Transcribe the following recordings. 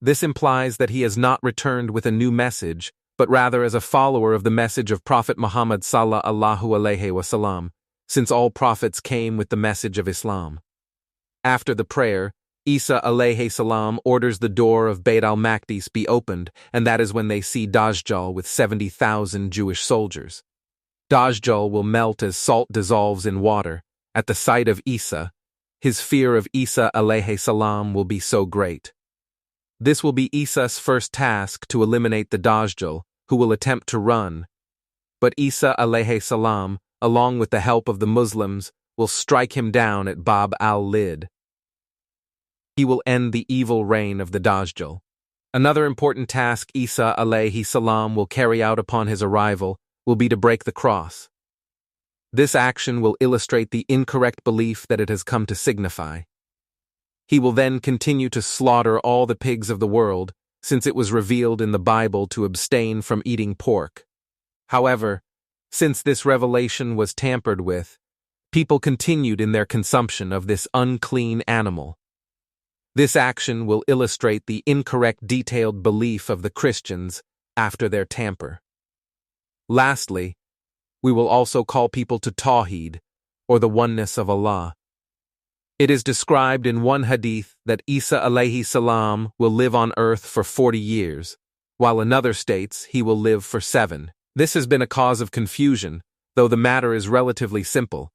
This implies that he has not returned with a new message, but rather as a follower of the message of Prophet Muhammad sallallahu alaihi wasallam, since all prophets came with the message of Islam. After the prayer, Isa alayhi salam orders the door of Bayt al-Maqdis be opened, and that is when they see Dajjal with 70,000 Jewish soldiers. Dajjal will melt as salt dissolves in water. At the sight of Isa, his fear of Isa alayhi salam will be so great. This will be Isa's first task to eliminate the Dajjal, who will attempt to run. But Isa alayhi salam, along with the help of the Muslims, will strike him down at Bab al-Lid. He will end the evil reign of the Dajjal. Another important task Isa alayhi salam will carry out upon his arrival will be to break the cross. This action will illustrate the incorrect belief that it has come to signify. He will then continue to slaughter all the pigs of the world, since it was revealed in the Bible to abstain from eating pork. However, since this revelation was tampered with, people continued in their consumption of this unclean animal. This action will illustrate the incorrect detailed belief of the Christians after their tamper. Lastly, we will also call people to Tawheed, or the oneness of Allah. It is described in one hadith that Isa alayhi salam will live on earth for 40 years, while another states he will live for 7. This has been a cause of confusion, though the matter is relatively simple,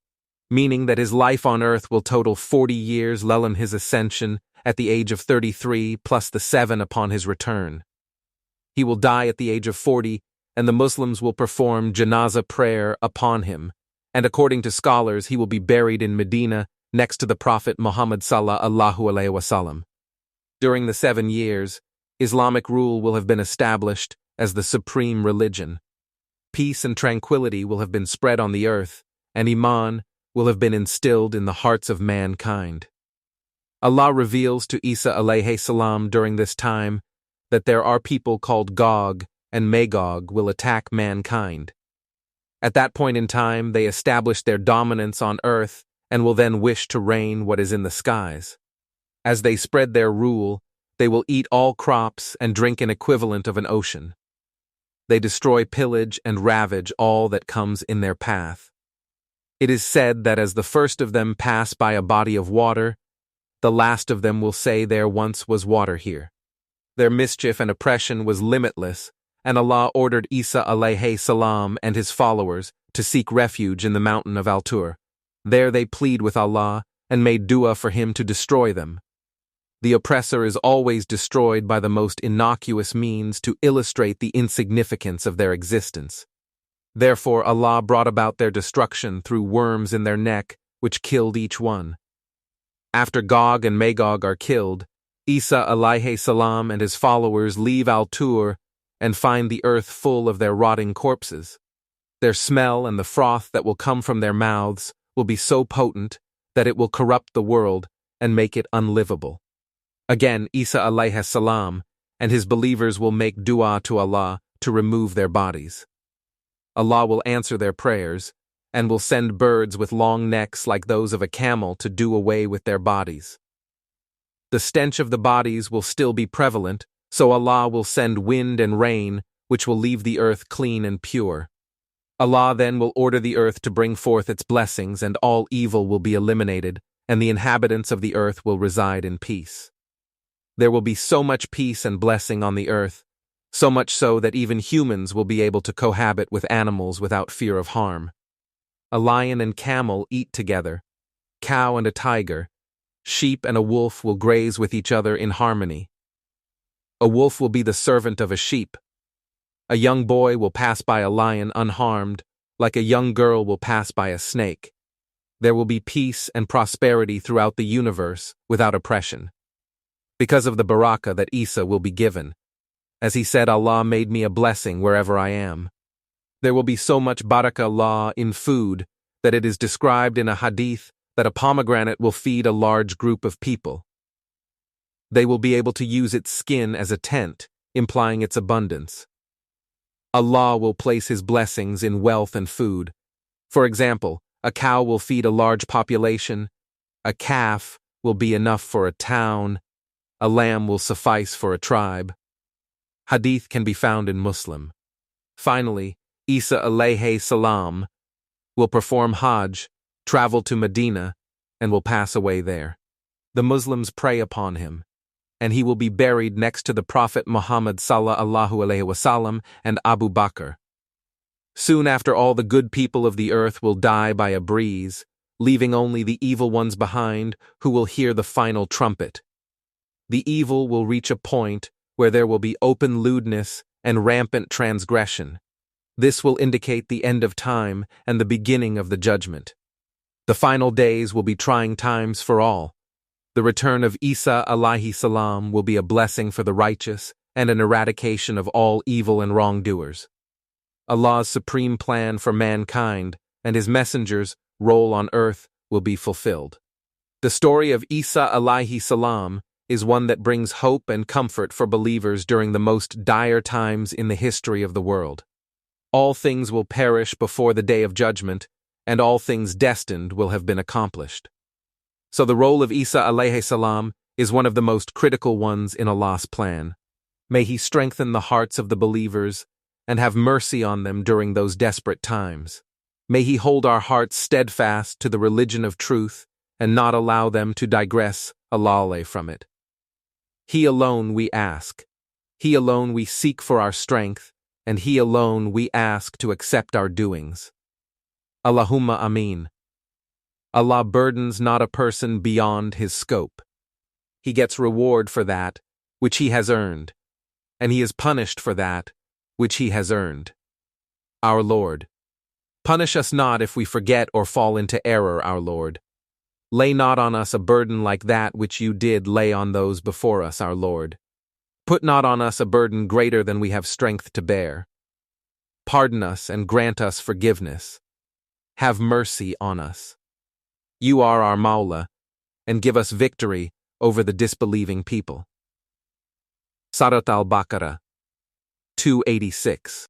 meaning that his life on earth will total 40 years on his ascension at the age of 33 plus the 7 upon his return. He will die at the age of 40, and the Muslims will perform janazah prayer upon him, and according to scholars he will be buried in Medina next to the Prophet Muhammad sallallahu alaihi wasallam. During the 7 years, Islamic rule will have been established as the supreme religion. Peace and tranquility will have been spread on the earth, and Iman will have been instilled in the hearts of mankind. Allah reveals to Isa alayhi salam during this time that there are people called Gog and Magog will attack mankind. At that point in time, they establish their dominance on earth and will then wish to reign what is in the skies. As they spread their rule, they will eat all crops and drink an equivalent of an ocean. They destroy, pillage, and ravage all that comes in their path. It is said that as the first of them pass by a body of water, the last of them will say there once was water here. Their mischief and oppression was limitless, and Allah ordered Isa alayhi salam and his followers to seek refuge in the mountain of Al-Tur. There they plead with Allah and made dua for him to destroy them. The oppressor is always destroyed by the most innocuous means to illustrate the insignificance of their existence. Therefore Allah brought about their destruction through worms in their neck, which killed each one. After Gog and Magog are killed, Isa alayhi salam and his followers leave Al-Tur and find the earth full of their rotting corpses. Their smell and the froth that will come from their mouths will be so potent that it will corrupt the world and make it unlivable. Again, Isa alayhi salam and his believers will make dua to Allah to remove their bodies. Allah will answer their prayers and will send birds with long necks like those of a camel to do away with their bodies. The stench of the bodies will still be prevalent, so Allah will send wind and rain, which will leave the earth clean and pure. Allah then will order the earth to bring forth its blessings, and all evil will be eliminated, and the inhabitants of the earth will reside in peace. There will be so much peace and blessing on the earth, so much so that even humans will be able to cohabit with animals without fear of harm. A lion and camel eat together, cow and a tiger, sheep and a wolf will graze with each other in harmony. A wolf will be the servant of a sheep. A young boy will pass by a lion unharmed, like a young girl will pass by a snake. There will be peace and prosperity throughout the universe without oppression, because of the barakah that Isa will be given. As he said, Allah made me a blessing wherever I am. There will be so much barakah in food that it is described in a hadith that a pomegranate will feed a large group of people. They will be able to use its skin as a tent, implying its abundance. Allah will place His blessings in wealth and food. For example, a cow will feed a large population, a calf will be enough for a town, A lamb will suffice for a tribe. Hadith can be found in Muslim. Finally, Isa alayhi salam will perform Hajj, travel to Medina, and will pass away there. The Muslims pray upon him, and he will be buried next to the Prophet Muhammad sallallahu alaihi wasallam and Abu Bakr. Soon after, all the good people of the earth will die by a breeze, leaving only the evil ones behind who will hear the final trumpet. The evil will reach a point where there will be open lewdness and rampant transgression. This will indicate the end of time and the beginning of the judgment. The final days will be trying times for all. The return of Isa alayhi salam will be a blessing for the righteous and an eradication of all evil and wrongdoers. Allah's supreme plan for mankind and his messengers' role on earth will be fulfilled. The story of Isa alayhi salam is one that brings hope and comfort for believers during the most dire times in the history of the world. All things will perish before the day of judgment, and all things destined will have been accomplished. So the role of Isa alayhi salam is one of the most critical ones in Allah's plan. May He strengthen the hearts of the believers and have mercy on them during those desperate times. May He hold our hearts steadfast to the religion of truth and not allow them to digress from it. He alone we ask. He alone we seek for our strength, and He alone we ask to accept our doings. Allahumma Ameen. Allah burdens not a person beyond his scope. He gets reward for that which he has earned, and he is punished for that which he has earned. Our Lord, punish us not if we forget or fall into error, our Lord. Lay not on us a burden like that which you did lay on those before us, our Lord. Put not on us a burden greater than we have strength to bear. Pardon us and grant us forgiveness. Have mercy on us. You are our Mawla, and give us victory over the disbelieving people. Surat al-Baqarah 286.